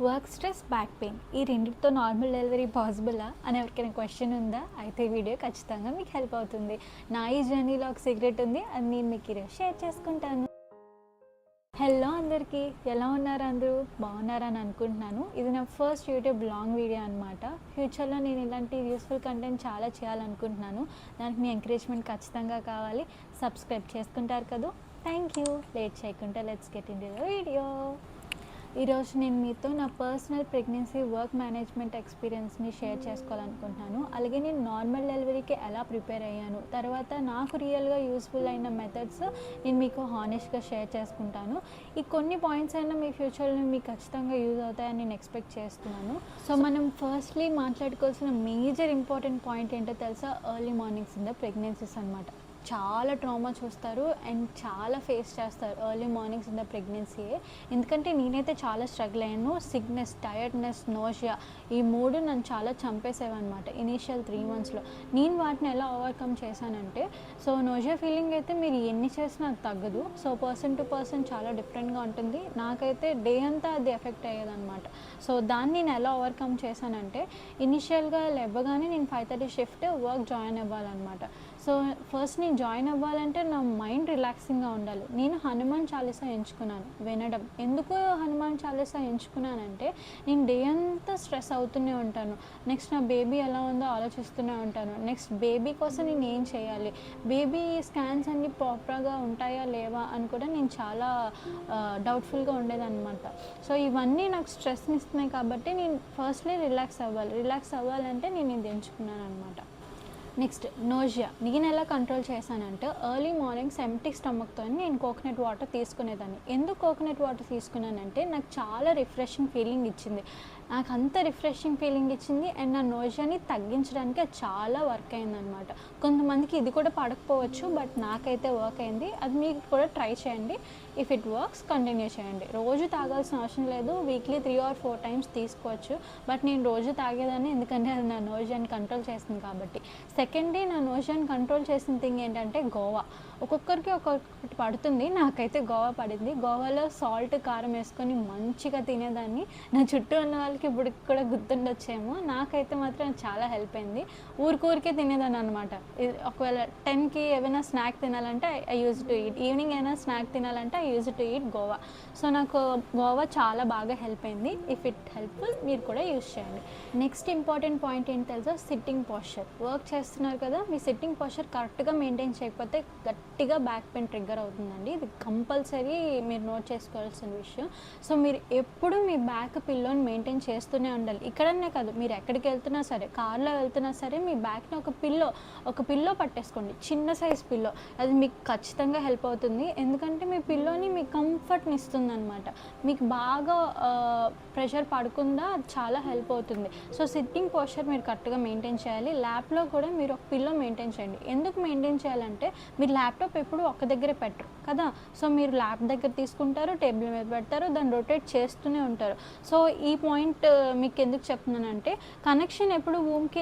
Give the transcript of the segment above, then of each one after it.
Work stress, back pain ఈ రెండిటితో normal delivery పాసిబులా అని ఎవరికైనా క్వశ్చన్ ఉందా? అయితే ఈ వీడియో ఖచ్చితంగా మీకు హెల్ప్ అవుతుంది. నా ఈ జర్నీలో ఒక సీక్రెట్ ఉంది, అది నేను మీకు ఈరోజు షేర్ చేసుకుంటాను. హలో అందరికీ, ఎలా ఉన్నారు? అందరూ బాగున్నారని అనుకుంటున్నాను. ఇది నా ఫస్ట్ యూట్యూబ్ లాంగ్ వీడియో అనమాట. ఫ్యూచర్లో నేను ఇలాంటి యూస్ఫుల్ కంటెంట్ చాలా చేయాలనుకుంటున్నాను. దానికి మీ ఎంకరేజ్మెంట్ ఖచ్చితంగా కావాలి. సబ్స్క్రైబ్ చేసుకుంటారు కదా, థ్యాంక్ యూ. లేట్ చేయకుండా let's get into the video. ఈరోజు నేను మీతో నా పర్సనల్ ప్రెగ్నెన్సీ వర్క్ మేనేజ్మెంట్ ఎక్స్పీరియన్స్ని షేర్ చేసుకోవాలనుకుంటున్నాను. అలాగే నేను నార్మల్ డెలివరీకి ఎలా ప్రిపేర్ అయ్యాను, తర్వాత నాకు రియల్గా యూస్ఫుల్ అయిన మెథడ్స్ నేను మీకు హానెస్ట్గా షేర్ చేసుకుంటాను. ఈ కొన్ని పాయింట్స్ అయినా మీ ఫ్యూచర్లో మీకు ఖచ్చితంగా యూజ్ అవుతాయని నేను ఎక్స్పెక్ట్ చేస్తున్నాను. సో మనం ఫస్ట్లీ మాట్లాడుకోవాల్సిన మేజర్ ఇంపార్టెంట్ పాయింట్ ఏంటో తెలుసా? Early mornings in the pregnancies అనమాట. చాలా ట్రామా చూస్తారు అండ్ చాలా ఫేస్ చేస్తారు ఎర్లీ మార్నింగ్స్ ఇన్ ద ప్రెగ్నెన్సీయే. ఎందుకంటే నేనైతే చాలా స్ట్రగుల్ అయ్యాను. సిక్నెస్, టైర్డ్నెస్, నోషియా ఈ మూడు నన్ను చాలా చంపేసేవన్నమాట ఇనీషియల్ 3 monthsలో. నేను వాటిని ఎలా ఓవర్కమ్ చేశానంటే, సో నోషియా ఫీలింగ్ అయితే మీరు ఎన్ని చేసినా అది తగ్గదు. సో పర్సన్ టు పర్సన్ చాలా డిఫరెంట్గా ఉంటుంది. నాకైతే డే అంతా అది ఎఫెక్ట్ అయ్యేదన్నమాట. సో దాన్ని నేను ఎలా ఓవర్కమ్ చేశానంటే, ఇనిషియల్గా లేవగానే నేను 5:30 షిఫ్ట్ వర్క్ జాయిన్ అవ్వాలన్నమాట. సో ఫస్ట్ నేను జాయిన్ అవ్వాలంటే నా మైండ్ రిలాక్సింగ్గా ఉండాలి. నేను హనుమాన్ చాలీసా ఎంచుకున్నాను వినడం. ఎందుకు హనుమాన్ చాలీసా ఎంచుకున్నానంటే, నేను డే అంతా స్ట్రెస్ అవుతూనే ఉంటాను. నెక్స్ట్ నా బేబీ ఎలా ఉందో ఆలోచిస్తూనే ఉంటాను. నెక్స్ట్ బేబీ కోసం నేను ఏం చేయాలి, బేబీ స్కాన్స్ అన్నీ ప్రాపర్గా ఉంటాయా లేవా అని కూడా నేను చాలా డౌట్ఫుల్గా ఉండేదన్నమాట. సో ఇవన్నీ నాకు స్ట్రెస్ని ఇస్తున్నాయి కాబట్టి నేను ఫస్ట్లీ రిలాక్స్ అవ్వాలంటే నేను ఇది ఎంచుకున్నాను అనమాట. నెక్స్ట్ నోజియా నేను ఎలా కంట్రోల్ చేశానంటే, ఎర్లీ మార్నింగ్స్ ఎంప్టీ స్టమక్తో నేను కోకోనట్ వాటర్ తీసుకునేదాన్ని. ఎందుకు కోకోనట్ వాటర్ తీసుకున్నానంటే, నాకు చాలా రిఫ్రెషింగ్ ఫీలింగ్ ఇచ్చింది. నాకు అంత రిఫ్రెషింగ్ ఫీలింగ్ ఇచ్చింది అండ్ నా నోజియాని తగ్గించడానికి అది చాలా వర్క్ అయిందనమాట. కొంతమందికి ఇది కూడా పడకపోవచ్చు, బట్ నాకైతే వర్క్ అయింది. అది మీకు కూడా ట్రై చేయండి. ఇఫ్ ఇట్ వర్క్స్ కంటిన్యూ చేయండి. రోజు తాగాల్సిన అవసరం లేదు, వీక్లీ 3 or 4 times తీసుకోవచ్చు. బట్ నేను రోజు తాగేదాన్ని, ఎందుకంటే అది నా నోజియాని కంట్రోల్ చేస్తుంది కాబట్టి. సెకండ్లీ నా నోజియాని కంట్రోల్ చేసిన థింగ్ ఏంటంటే గోవా. ఒక్కొక్కరికి ఒక్కొక్కటి పడుతుంది, నాకైతే గోవా పడింది. గోవాలో సాల్ట్, కారం వేసుకొని మంచిగా తినేదాన్ని. నా చుట్టూ ఉన్న వాళ్ళకి ఇప్పుడు కూడా గుర్తుండొచ్చేమో, నాకైతే మాత్రం చాలా హెల్ప్ అయింది. ఊరికే తినేదాన్ని అనమాట. ఒకవేళ 10కి ఏమైనా స్నాక్ తినాలంటే I use to eat, evening అయినా స్నాక్ తినాలంటే I use to eat Goa. So నాకు గోవా చాలా బాగా హెల్ప్ అయింది. ఇఫ్ ఇట్ హెల్ప్ఫుల్ మీరు కూడా యూజ్ చేయండి. నెక్స్ట్ ఇంపార్టెంట్ పాయింట్ ఏంటి తెలుసా? Sitting posture. వర్క్ చేస్తున్నారు కదా, మీ సిట్టింగ్ పోస్చర్ కరెక్ట్గా మెయింటైన్ చేయకపోతే గట్టిగా బ్యాక్ పెయిన్ ట్రిగ్గర్ అవుతుందండి. ఇది కంపల్సరీ మీరు నోట్ చేసుకోవాల్సిన విషయం. సో మీరు ఎప్పుడు మీ బ్యాక్ పిల్లోని మెయింటైన్ చేస్తూనే ఉండాలి. ఇక్కడనే కాదు, మీరు ఎక్కడికి వెళ్తున్నా సరే, కార్లో వెళ్తున్నా సరే, మీ బ్యాక్ని ఒక పిల్లో పట్టేసుకోండి, చిన్న సైజ్ పిల్లో. అది మీకు ఖచ్చితంగా హెల్ప్ అవుతుంది. ఎందుకంటే మీ పిల్లోని మీకు కంఫర్ట్ని ఇస్తుంది అనమాట. మీకు బాగా ప్రెషర్ పడకుండా అది చాలా హెల్ప్ అవుతుంది. సో సిట్టింగ్ పోస్చర్ మీరు కరెక్ట్గా మెయింటైన్ చేయాలి. ల్యాప్లో కూడా మీరు ఒక పిల్లో మెయింటైన్ చేయండి. ఎందుకు మెయింటైన్ చేయాలంటే, మీరు ల్యాప్టాప్ ఎప్పుడు ఒక దగ్గరే పెట్టరు కదా. సో మీరు ల్యాప్ దగ్గర తీసుకుంటారు, టేబుల్ మీద పెడతారు, దాన్ని రొటేట్ చేస్తూనే ఉంటారు. సో ఈ పాయింట్ మీకు ఎందుకు చెప్తున్నానంటే, కనెక్షన్ ఎప్పుడు రూమ్కి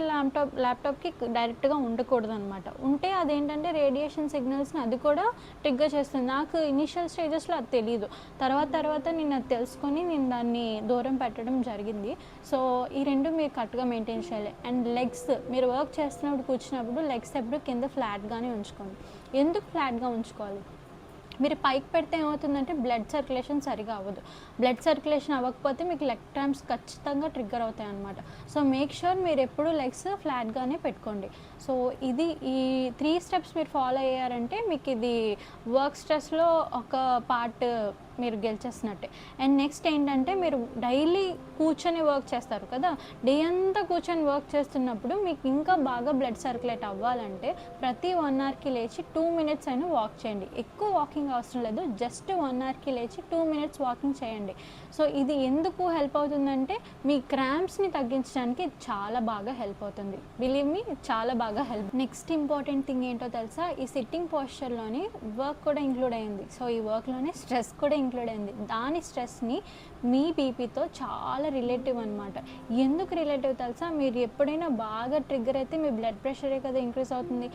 ల్యాప్టాప్కి డైరెక్ట్గా ఉండకూడదు అనమాట. ఉంటే అదేంటంటే రేడియేషన్ సిగ్నల్స్ని అది కూడా ట్రిగ్గర్ చేస్తుంది. నాకు ఇనిషియల్ స్టేజెస్లో అది తెలియదు. తర్వాత నేను అది తెలుసుకొని నేను దాన్ని దూరం పెట్టడం జరిగింది. సో ఈ రెండు మీరు కరెక్ట్గా మెయింటైన్ చేయాలి. అండ్ లెగ్స్, మీరు వర్క్ చేస్తున్నప్పుడు కూర్చున్నప్పుడు లెగ్స్ ఎప్పుడు కింద ఫ్లాట్గానే ఉంచుకోండి. ఎందుకు ఫ్లాట్గా ఉంచుకోవాలి? మీరు పైకి పెడితే ఏమవుతుందంటే బ్లడ్ సర్క్యులేషన్ సరిగా అవ్వదు. బ్లడ్ సర్క్యులేషన్ అవ్వకపోతే మీకు లెగ్ క్రాంప్స్ ఖచ్చితంగా ట్రిగ్గర్ అవుతాయి అన్నమాట. సో మేక్ ష్యూర్ మీరు ఎప్పుడు లెగ్స్ ఫ్లాట్గానే పెట్టుకోండి. సో ఇది ఈ 3 steps మీరు ఫాలో అయ్యారంటే మీకు ఇది వర్క్ స్ట్రెస్లో ఒక పార్ట్ మీరు గెలిచేసినట్టే. అండ్ నెక్స్ట్ ఏంటంటే, మీరు డైలీ కూర్చొని వర్క్ చేస్తారు కదా, డే అంతా కూర్చొని వర్క్ చేస్తున్నప్పుడు మీకు ఇంకా బాగా బ్లడ్ సర్క్యులేట్ అవ్వాలంటే ప్రతి 1 hourకి లేచి 2 minutes అయినా వాక్ చేయండి. ఎక్కువ వాకింగ్ అవసరం లేదు, జస్ట్ 1 hourకి లేచి 2 minutes వాకింగ్ చేయండి. సో ఇది ఎందుకు హెల్ప్ అవుతుందంటే, మీ క్రాంప్స్ని తగ్గించడానికి చాలా బాగా హెల్ప్ అవుతుంది. బిలీవ్ మీ, చాలా బాగా హెల్ప్. నెక్స్ట్ ఇంపార్టెంట్ థింగ్ ఏంటో తెలుసా? ఈ సిట్టింగ్ పోస్చర్లోని వర్క్ కూడా ఇంక్లూడ్ అయింది. సో ఈ వర్క్లోనే స్ట్రెస్ కూడా ఇంక్లూడ్ అయింది. దాని స్ట్రెస్ని మీ బీపీతో చాలా రిలేటివ్ అనమాట. ఎందుకు రిలేటివ్ తెలుసా? మీరు ఎప్పుడైనా బాగా ట్రిగ్గర్ అయితే మీ బ్లడ్ ప్రెషరే కదా ఇంక్రీజ్ అవుతుంది.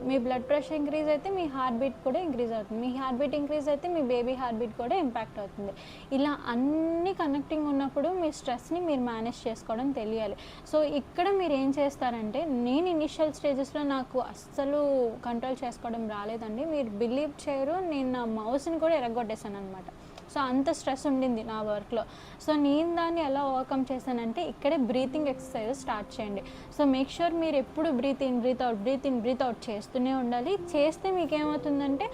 మీ బ్లడ్ ప్రెషర్ ఇంక్రీజ్ అయితే మీ హార్ట్ బీట్ కూడా ఇంక్రీజ్ అవుతుంది. మీ హార్ట్ బీట్ ఇంక్రీజ్ అయితే మీ బేబీ హార్ట్ బీట్ కూడా ఇంపాక్ట్ అవుతుంది. ఇలా ఇవన్నీ కనెక్టింగ్ ఉన్నప్పుడు మీ స్ట్రెస్ని మీరు మేనేజ్ చేసుకోవడం తెలియాలి. సో ఇక్కడ మీరు ఏం చేస్తారంటే, నేను ఇనిషియల్ స్టేజెస్లో నాకు అస్సలు కంట్రోల్ చేసుకోవడం రాలేదండి. మీరు బిలీవ్ చేయరు, నేను నా మౌస్ని కూడా ఎరగొట్టేశాను అనమాట. సో అంత స్ట్రెస్ ఉండింది నా వర్క్లో. సో నేను దాన్ని ఎలా ఓవర్కమ్ చేశానంటే, ఇక్కడే బ్రీతింగ్ ఎక్సర్సైజెస్ స్టార్ట్ చేయండి. సో మేక్ ష్యూర్ మీరు ఎప్పుడు బ్రీత్ ఇన్ బ్రీత్ అవుట్ చేస్తూనే ఉండాలి. చేస్తే మీకు ఏమవుతుందంటే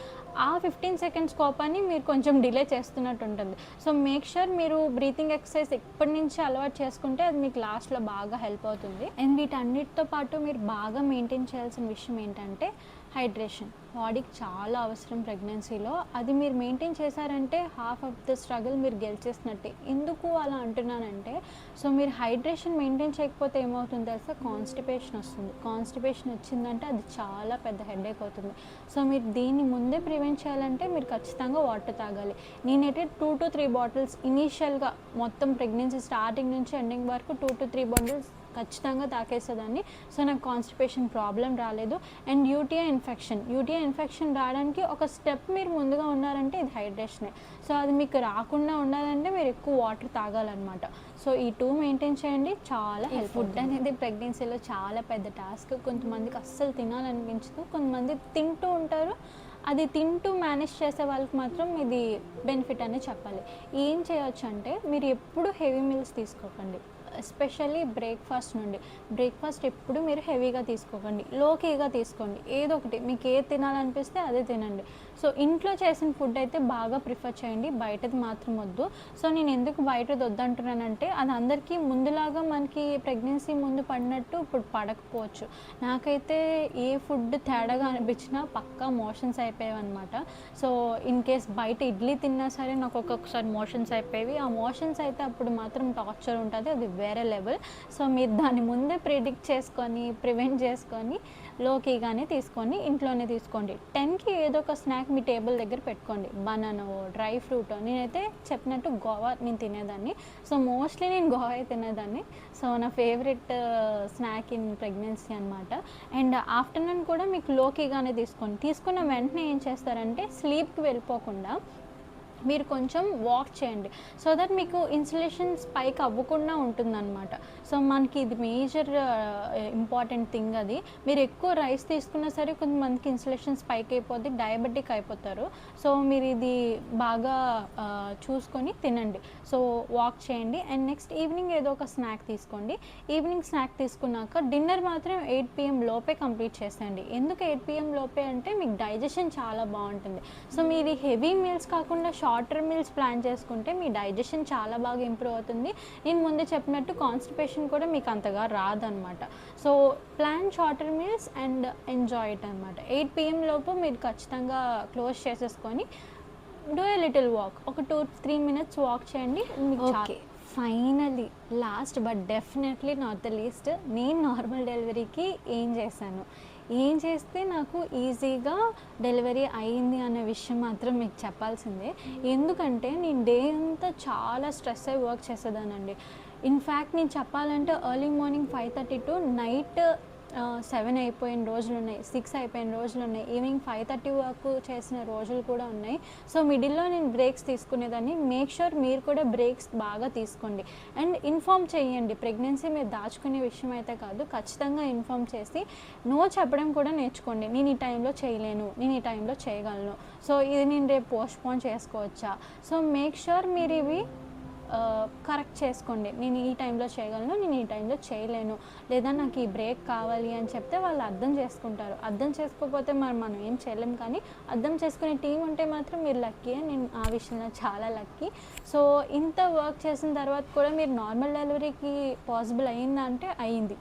ఆ 15 సెకండ్స్ కోపాన్ని మీరు కొంచెం డిలే చేస్తున్నట్టు ఉంటుంది. సో మేక్ ష్యూర్ మీరు బ్రీతింగ్ ఎక్సర్సైజ్ ఎప్పటి నుంచి అలవాటు చేసుకుంటే అది మీకు లాస్ట్లో బాగా హెల్ప్ అవుతుంది. అండ్ వీటన్నిటితో పాటు మీరు బాగా మెయింటైన్ చేయాల్సిన విషయం ఏంటంటే హైడ్రేషన్. బాడీకి చాలా అవసరం ప్రెగ్నెన్సీలో. అది మీరు మెయింటైన్ చేశారంటే హాఫ్ ఆఫ్ ద స్ట్రగుల్ మీరు గెలిచేసినట్టే. ఎందుకు అలా అంటున్నానంటే, సో మీరు హైడ్రేషన్ మెయింటైన్ చేయకపోతే ఏమవుతుందో తెలుసా, కాన్స్టిపేషన్ వస్తుంది. కాన్స్టిపేషన్ వచ్చిందంటే అది చాలా పెద్ద హెడేక్ అవుతుంది. సో మీరు దీన్ని ముందే ప్రివెంట్ చేయాలంటే మీరు ఖచ్చితంగా వాటర్ తాగాలి. నేనైతే 2 to 3 బాటిల్స్ ఇనీషియల్గా మొత్తం ప్రెగ్నెన్సీ స్టార్టింగ్ నుంచి ఎండింగ్ వరకు 2 to 3 బాటిల్స్ ఖచ్చితంగా తాకేసేదాన్ని. సో నాకు కాన్స్టిపేషన్ ప్రాబ్లం రాలేదు. అండ్ యూటీఐ ఇన్ఫెక్షన్ రావడానికి ఒక స్టెప్ మీరు ముందుగా ఉన్నారంటే ఇది హైడ్రేషనే. సో అది మీకు రాకుండా ఉండాలంటే మీరు ఎక్కువ వాటర్ తాగాలన్నమాట. సో ఈ 2 మెయింటైన్ చేయండి, చాలా హెల్ప్. ఫుడ్ అనేది ప్రెగ్నెన్సీలో చాలా పెద్ద టాస్క్. కొంతమందికి అస్సలు తినాలనిపించదు, కొంతమంది తింటూ ఉంటారు. అది తింటూ మేనేజ్ చేసే వాళ్ళకి మాత్రం ఇది బెనిఫిట్ అని చెప్పాలి. ఏం చేయొచ్చు అంటే, మీరు ఎప్పుడు హెవీ మీల్స్ తీసుకోకండి. ఎస్పెషల్లీ బ్రేక్ఫాస్ట్ ఎప్పుడు మీరు హెవీగా తీసుకోకండి, లోకీగా తీసుకోండి. ఏదో ఒకటి మీకు ఏది తినాలనిపిస్తే అదే తినండి. సో ఇంట్లో చేసిన ఫుడ్ అయితే బాగా ప్రిఫర్ చేయండి, బయటది మాత్రం వద్దు. సో నేను ఎందుకు బయటది వద్దంటున్నానంటే, అది అందరికీ ముందులాగా మనకి ప్రెగ్నెన్సీ ముందు పడినట్టు ఇప్పుడు పడకపోవచ్చు. నాకైతే ఏ ఫుడ్ తేడాగా అనిపించినా పక్కా మోషన్స్ అయిపోయాయి అనమాట. సో ఇన్ కేస్ బయట ఇడ్లీ తిన్నా సరే నాకు ఒక్కొక్కసారి మోషన్స్ అయిపోయేవి. ఆ మోషన్స్ అయితే అప్పుడు మాత్రం టార్చర్ ఉంటుంది, అది వేరే లెవెల్. సో మీరు దాన్ని ముందే ప్రిడిక్ట్ చేసుకొని ప్రివెంట్ చేసుకొని లోకీగానే తీసుకొని ఇంట్లోనే తీసుకోండి. 10కి ఏదో ఒక స్నాక్ మీ టేబుల్ దగ్గర పెట్టుకోండి. బనానో, డ్రై ఫ్రూట్. నేనైతే చెప్పినట్టు గోవా నేను తినేదాన్ని. సో మోస్ట్లీ నేను గోవా తినేదాన్ని. సో నా ఫేవరెట్ స్నాక్ ఇన్ ప్రెగ్నెన్సీ అనమాట. అండ్ ఆఫ్టర్నూన్ కూడా మీకు లోకీగానే తీసుకోండి. తీసుకున్న వెంటనే ఏం చేస్తారంటే, స్లీప్కి వెళ్ళిపోకుండా మీరు కొంచెం వాక్ చేయండి. సో దట్ మీకు ఇన్సులేషన్ స్పైక్ అవ్వకుండా ఉంటుందన్నమాట. సో మనకి ఇది మేజర్ ఇంపార్టెంట్ థింగ్. అది మీరు ఎక్కువ రైస్ తీసుకున్నా సరే కొంతమందికి ఇన్సులేషన్ స్పైక్ అయిపోద్ది, డయాబెటిక్ అయిపోతారు. సో మీరు ఇది బాగా చూసుకొని తినండి. సో వాక్ చేయండి. అండ్ నెక్స్ట్ ఈవినింగ్ ఏదో ఒక స్నాక్ తీసుకోండి. ఈవినింగ్ స్నాక్ తీసుకున్నాక డిన్నర్ మాత్రం 8 PM లోపే కంప్లీట్ చేసేయండి. ఎందుకు 8 PM లోపే అంటే మీకు డైజెషన్ చాలా బాగుంటుంది. సో మీరు హెవీ మీల్స్ కాకుండా షార్టర్ మీల్స్ ప్లాన్ చేసుకుంటే మీ డైజెషన్ చాలా బాగా ఇంప్రూవ్ అవుతుంది. నేను ముందే చెప్పినట్టు కాన్స్టిపేషన్ కూడా మీకు అంతగా రాదనమాట. So plan shorter meals and enjoy it అనమాట. 8 PM లోపు మీరు ఖచ్చితంగా క్లోజ్ చేసేసుకొని డూ ఏ లిటిల్ వాక్, ఒక 2-3 minutes వాక్ చేయండి. Okay, finally last but definitely not the least, నేను నార్మల్ డెలివరీకి ఏం చేస్తే నాకు ఈజీగా డెలివరీ అయింది అనే విషయం మాత్రం మీకు చెప్పాల్సిందే. ఎందుకంటే నేను డే అంతా చాలా స్ట్రెస్ అయ్యి వర్క్ చేసేదానండి. ఇన్ఫ్యాక్ట్ నేను చెప్పాలంటే ఎర్లీ మార్నింగ్ 5:30 టు నైట్ 7 అయిపోయిన రోజులు ఉన్నాయి, 6 అయిపోయిన రోజులు ఉన్నాయి, ఈవినింగ్ 5:30 వరకు చేసిన రోజులు కూడా ఉన్నాయి. సో మిడిల్లో నేను బ్రేక్స్ తీసుకునేదాన్ని. మేక్ ష్యూర్ మీరు కూడా బ్రేక్స్ బాగా తీసుకోండి. అండ్ ఇన్ఫామ్ చేయండి. ప్రెగ్నెన్సీ మీరు దాచుకునే విషయం అయితే కాదు, ఖచ్చితంగా ఇన్ఫామ్ చేసి నో చెప్పడం కూడా నేర్చుకోండి. నేను ఈ టైంలో చేయలేను, నేను ఈ టైంలో చేయగలను, సో ఇది నేను రేపు పోస్ట్పోన్ చేసుకోవచ్చా. సో మేక్ ష్యూర్ మీరు ఇవి కరెక్ట్ చేసుకోండి. నేను ఈ టైంలో చేయగలను, నేను ఈ టైంలో చేయలేను, లేదా నాకు ఈ బ్రేక్ కావాలి అని చెప్తే వాళ్ళు అర్థం చేసుకుంటారు. అర్థం చేసుకోకపోతే మనం ఏం చేయలేం. కానీ అర్థం చేసుకునే టీం ఉంటే మాత్రం మీరు లక్కీ. నేను ఆ విషయంలో చాలా లక్కీ. సో ఇంత వర్క్ చేసిన తర్వాత కూడా మీరు నార్మల్ డెలివరీకి పాసిబుల్ అయిందా అంటే అయింది.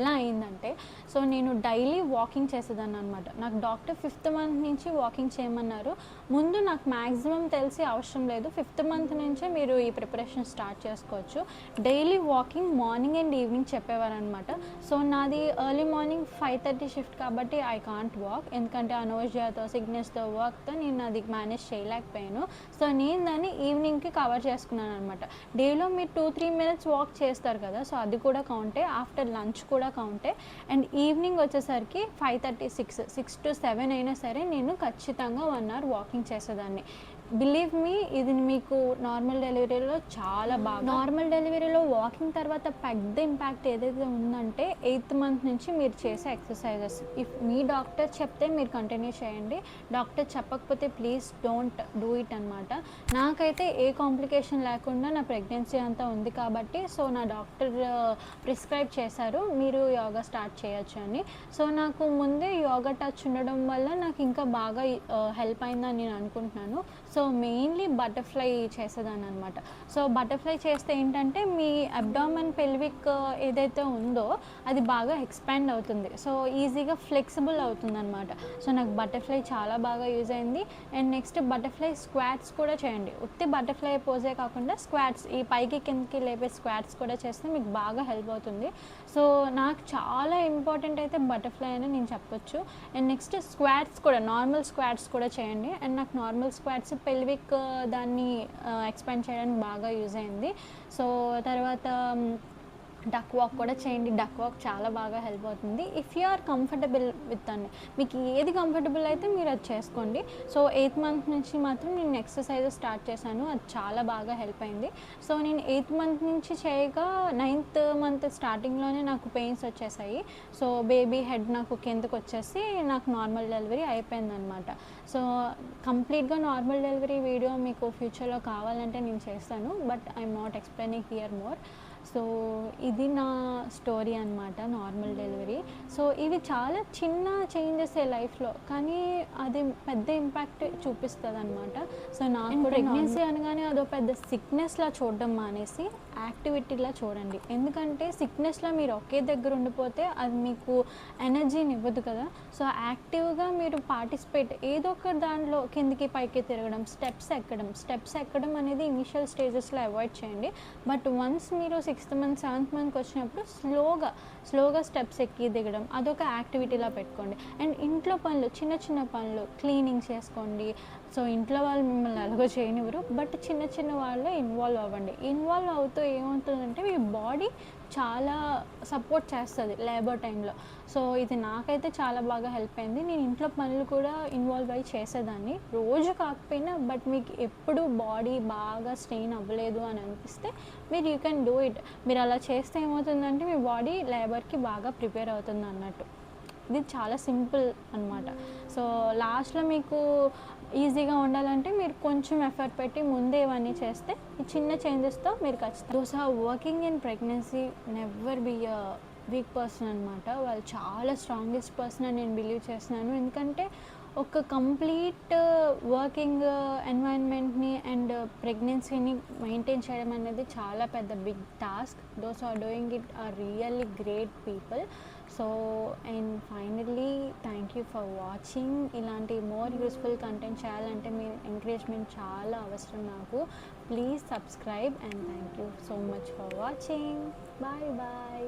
ఎలా అయిందంటే, సో నేను డైలీ వాకింగ్ చేసేదాన్ని అనమాట. నాకు డాక్టర్ 5th month నుంచి వాకింగ్ చేయమన్నారు. ముందు నాకు మ్యాక్సిమం తెలిసి అవసరం లేదు, 5th month నుంచే మీరు ఈ ప్రిపరేషన్ స్టార్ట్ చేసుకోవచ్చు. Daily walking morning and evening చెప్పేవారు అనమాట. సో నాది ఎర్లీ మార్నింగ్ 5:30 షిఫ్ట్ కాబట్టి ఐ కాంట్ వాక్, ఎందుకంటే అనోజియాతో సిగ్నెస్తో వర్క్తో నేను అది మేనేజ్ చేయలేకపోయాను. సో నేను దాన్ని ఈవినింగ్కి కవర్ చేసుకున్నాను అనమాట. డేలో మీరు 2-3 minutes వాక్ చేస్తారు కదా, సో అది కూడా కౌంటే, ఆఫ్టర్ లంచ్ కూడా కౌంటే. అండ్ ఈవినింగ్ వచ్చేసరికి 5:36 to 7 అయినా సరే నేను ఖచ్చితంగా 1 hour వాకింగ్ చేసేదాన్ని. బిలీవ్ మీ ఇది మీకు నార్మల్ డెలివరీలో చాలా బాగా, నార్మల్ డెలివరీలో వాకింగ్ తర్వాత పెద్ద ఇంపాక్ట్ ఏదైతే ఉందంటే 8th మంత్ నుంచి మీరు చేసే ఎక్సర్సైజెస్. ఇఫ్ మీ డాక్టర్ చెప్తే మీరు కంటిన్యూ చేయండి, డాక్టర్ చెప్పకపోతే ప్లీజ్ డోంట్ డూ ఇట్ అనమాట. నాకైతే ఏ కాంప్లికేషన్ లేకుండా నా ప్రెగ్నెన్సీ అంతా ఉంది కాబట్టి సో నా డాక్టర్ ప్రిస్క్రైబ్ చేశారు మీరు యోగా స్టార్ట్ చేయొచ్చు అని. సో నాకు ముందే యోగా టచ్ ఉండడం వల్ల నాకు ఇంకా బాగా హెల్ప్ అయిందని నేను అనుకుంటున్నాను. సో మెయిన్లీ బటర్ఫ్లై చేసేదాన్ని అనమాట. సో బటర్ఫ్లై చేస్తే ఏంటంటే మీ అబ్డామన్ పెల్విక్ ఏదైతే ఉందో అది బాగా ఎక్స్పాండ్ అవుతుంది, సో ఈజీగా ఫ్లెక్సిబుల్ అవుతుంది అనమాట. సో నాకు బటర్ఫ్లై చాలా బాగా యూజ్ అయింది. అండ్ నెక్స్ట్ బటర్ఫ్లై స్క్వాట్స్ కూడా చేయండి. ఉత్తి బటర్ఫ్లై పోజే కాకుండా స్క్వాట్స్, ఈ పైకి కిందకి లేపే స్క్వాట్స్ కూడా చేస్తే మీకు బాగా హెల్ప్ అవుతుంది. సో నాకు చాలా ఇంపార్టెంట్ అయితే బటర్ఫ్లై అని నేను చెప్పొచ్చు. అండ్ నెక్స్ట్ స్క్వాట్స్ కూడా, నార్మల్ స్క్వాట్స్ కూడా చేయండి. అండ్ నాకు నార్మల్ స్క్వాట్స్ పెల్విక్ దాన్ని ఎక్స్పాండ్ చేయడానికి బాగా యూజ్ అయింది. సో తర్వాత డక్ వాక్ కూడా చేయండి. డక్ వాక్ చాలా బాగా హెల్ప్ అవుతుంది. If you are comfortable with అండి, మీకు ఏది కంఫర్టబుల్ అయితే మీరు అది చేసుకోండి. సో 8th మంత్ నుంచి మాత్రం నేను ఎక్సర్సైజెస్ స్టార్ట్ చేశాను, అది చాలా బాగా హెల్ప్ అయింది. సో నేను 8th మంత్ నుంచి చేయగా 9th మంత్ స్టార్టింగ్లోనే నాకు పెయిన్స్ వచ్చేసాయి. సో బేబీ హెడ్ నాకు కిందకు వచ్చేసి నాకు నార్మల్ డెలివరీ అయిపోయిందనమాట. సో కంప్లీట్గా నార్మల్ డెలివరీ వీడియో మీకు ఫ్యూచర్లో కావాలంటే నేను చేస్తాను, but I'm not explaining here more. So ఇది నా స్టోరీ అనమాట, నార్మల్ డెలివరీ. సో ఇవి చాలా చిన్న చేంజెస్ లైఫ్లో, కానీ అది పెద్ద ఇంపాక్ట్ చూపిస్తుంది అనమాట. సో నాకు ప్రెగ్నెన్సీ అనగానే అదో పెద్ద సిక్నెస్లా చూడడం మానేసి యాక్టివిటీలా చూడండి. ఎందుకంటే సిక్నెస్లో మీరు ఒకే దగ్గర ఉండిపోతే అది మీకు ఎనర్జీని ఇవ్వదు కదా. సో యాక్టివ్గా మీరు పార్టిసిపేట్, ఏదో ఒక దాంట్లో కిందికి పైకి తిరగడం, స్టెప్స్ ఎక్కడం అనేది ఇనిషియల్ స్టేజెస్లో అవాయిడ్ చేయండి. బట్ వన్స్ మీరు 6th మంత్ 7th మంత్కి వచ్చినప్పుడు స్లోగా స్టెప్స్ ఎక్కి దిగడం అదొక యాక్టివిటీలా పెట్టుకోండి. అండ్ ఇంట్లో పనులు, చిన్న పనులు క్లీనింగ్ చేసుకోండి. సో ఇంట్లో వాళ్ళు మిమ్మల్ని ఎలాగో చేయనివ్వరు, బట్ చిన్న వాళ్ళు ఇన్వాల్వ్ అవ్వండి. ఇన్వాల్వ్ అవుతూ ఏమవుతుందంటే మీ బాడీ చాలా సపోర్ట్ చేస్తుంది లేబర్ టైంలో. సో ఇది నాకైతే చాలా బాగా హెల్ప్ అయింది. నేను ఇంట్లో పనులు కూడా ఇన్వాల్వ్ అయ్యి చేసేదాన్ని, రోజు కాకపోయినా. బట్ మీకు ఎప్పుడు బాడీ బాగా స్ట్రెయిన్ అవ్వలేదు అని అనిపిస్తే మీరు యూ కెన్ డూ ఇట్. మీరు అలా చేస్తే ఏమవుతుందంటే మీ బాడీ లేబర్కి బాగా ప్రిపేర్ అవుతుంది అన్నట్టు. ఇది చాలా సింపుల్ అనమాట. సో లాస్ట్లో మీకు ఈజీగా ఉండాలంటే మీరు కొంచెం ఎఫర్ట్ పెట్టి ముందే ఇవన్నీ చేస్తే ఈ చిన్న చేంజెస్తో మీరు ఖచ్చితంగా. Those are working in pregnancy never be a weak person అనమాట. వాళ్ళు చాలా స్ట్రాంగెస్ట్ పర్సన్ అని నేను బిలీవ్ చేస్తున్నాను. ఎందుకంటే ఒక కంప్లీట్ వర్కింగ్ ఎన్వైరన్మెంట్ని అండ్ ప్రెగ్నెన్సీని మెయింటైన్ చేయడం అనేది చాలా పెద్ద big task. Those are doing it are really great people. So and finally thank you for watching. ఇలాంటి మోర్ యూస్ఫుల్ కంటెంట్ చేయాలంటే మీ ఎంకరేజ్మెంట్ చాలా అవసరం నాకు. Please subscribe and thank you so much for watching. Bye bye.